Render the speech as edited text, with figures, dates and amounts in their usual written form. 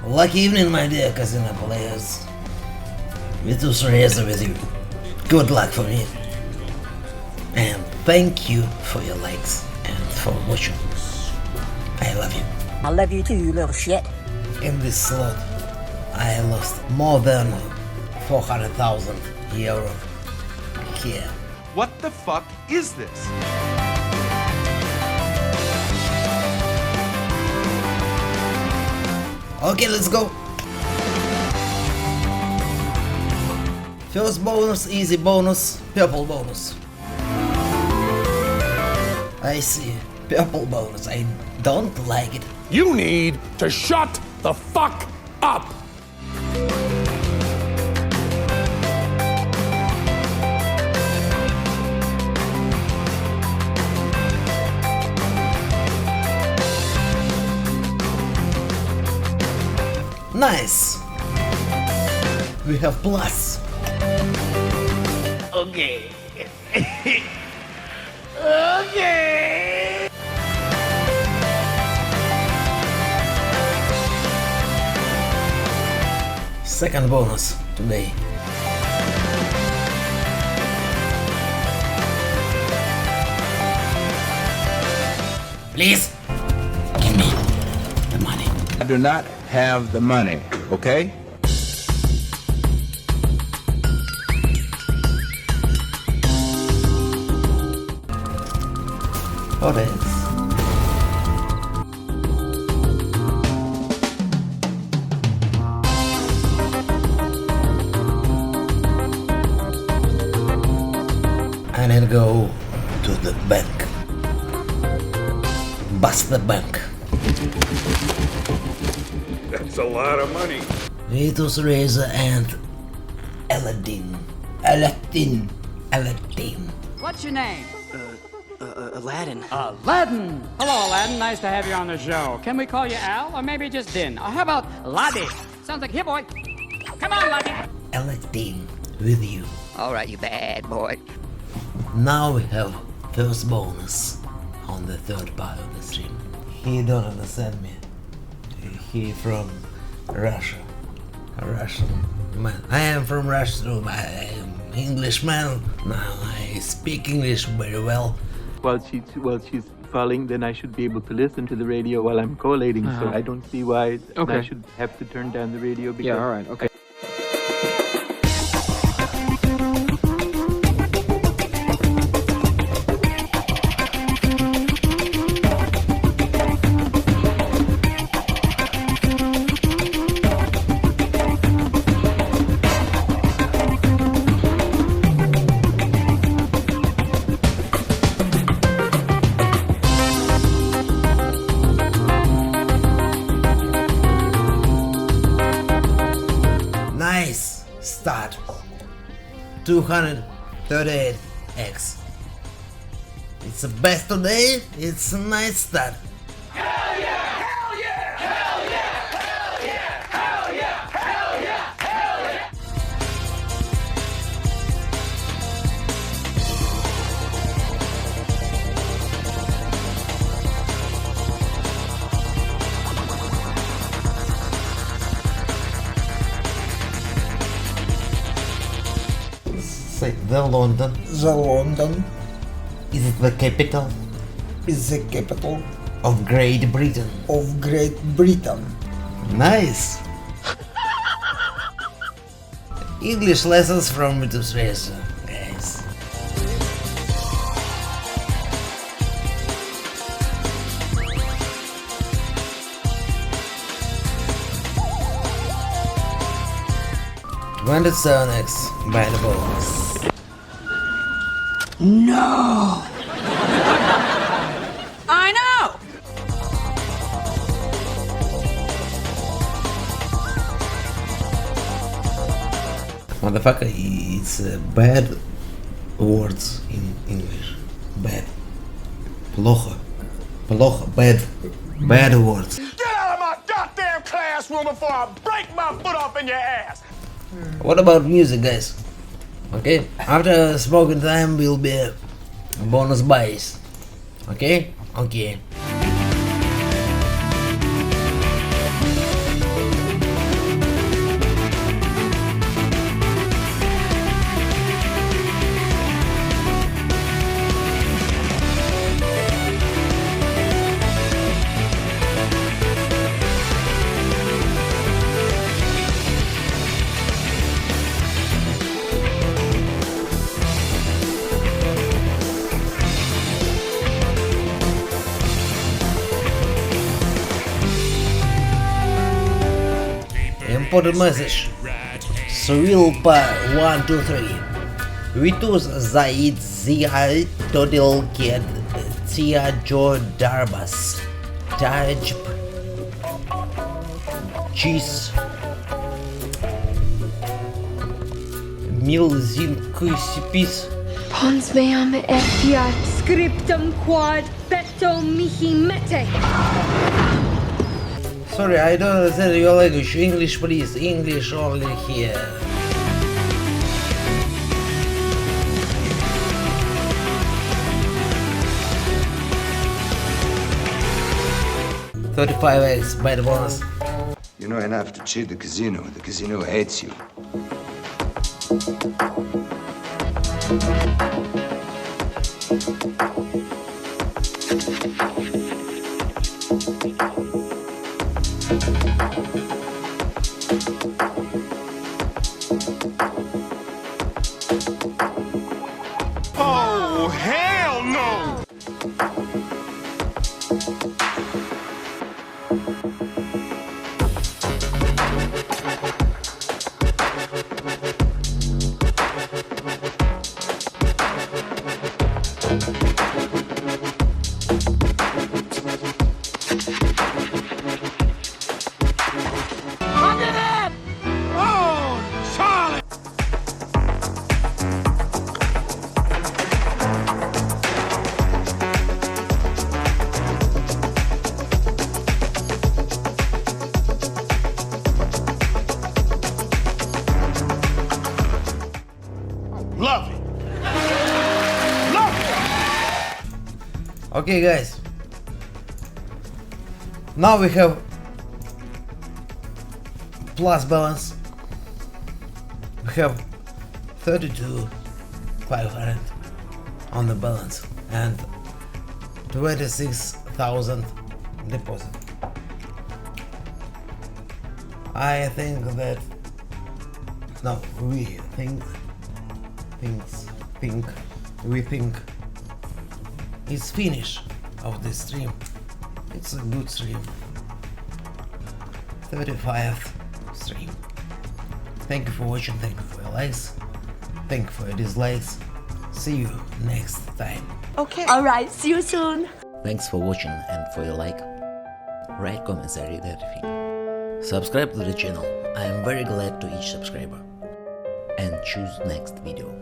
Lucky evening, my dear casino players. Vituss Razor with you. Good luck for me. And thank you for your likes and for watching. I love you. I love you too, you little shit. In this slot, I lost more than 400,000 euro here. What the fuck is this? Okay, let's go. First bonus, easy bonus, purple bonus. I see, purple bonus. I don't like it. You need to shut the fuck up! Nice. We have plus. Okay. Okay. Second bonus today. Please, give me the money. I do not have the money, okay? What else? I need to go to the bank. Bust the bank. That's a lot of money. Vituss Razor and Aladdin. What's your name? Aladdin. Aladdin! Hello, Aladdin. Nice to have you on the show. Can we call you Al, or maybe just Din? Or how about Laddie? Sounds like here, boy. Come on, Laddie. Aladdin with you. All right, you bad boy. Now we have first bonus on the third part of the stream. He don't understand me. He from Russia. A Russian man. I am from Russia too. I am Englishman. Now I speak English very well. While she's falling, then I should be able to listen to the radio while I'm collating. So I don't see why I should have to turn down the radio. Because Yeah, all right, okay. Nice start. 238x. It's the best today. It's a nice start. Hell yeah! Hell yeah! Hell yeah! Hell yeah! Hell yeah! Hell yeah! Hell yeah! Say the London. The London Is it the capital is the capital of Great Britain? of Great Britain. Nice. English lessons from Vituss Razor, guys. $27x by the bonus. No! I know! Motherfucker, it's bad words in English. Bad. Плохо. Плохо. Bad. Bad words. Get out of my goddamn classroom before I break my foot off in your ass! What about music, guys? Okay? After smoking time will be bonus buys. Okay? Okay. important message. Cyril Pa 123. Vituss Zaid Zia Todil Ked Tia Jo Darbas Taj Cheese Milzin Kusipis. Pons meam fiat scriptum quad petto mihi mete. Sorry, I don't understand your language. English, please. English only here. $35 by the bonus. You know enough to cheat the casino. The casino hates you. Oh, hell no! Love it. Love it. Okay, guys. Now we have plus balance. We have 32,500 on the balance and 26,000 deposit. I think that we think it's finish of this stream. It's a good stream. 35th stream. Thank you for watching, thank you for your likes, thank you for your dislikes. See you next time. Okay. Alright, see you soon. Thanks for watching and for your like. Write comments, I read everything. Subscribe to the channel, I am very glad to each subscriber. And choose next video.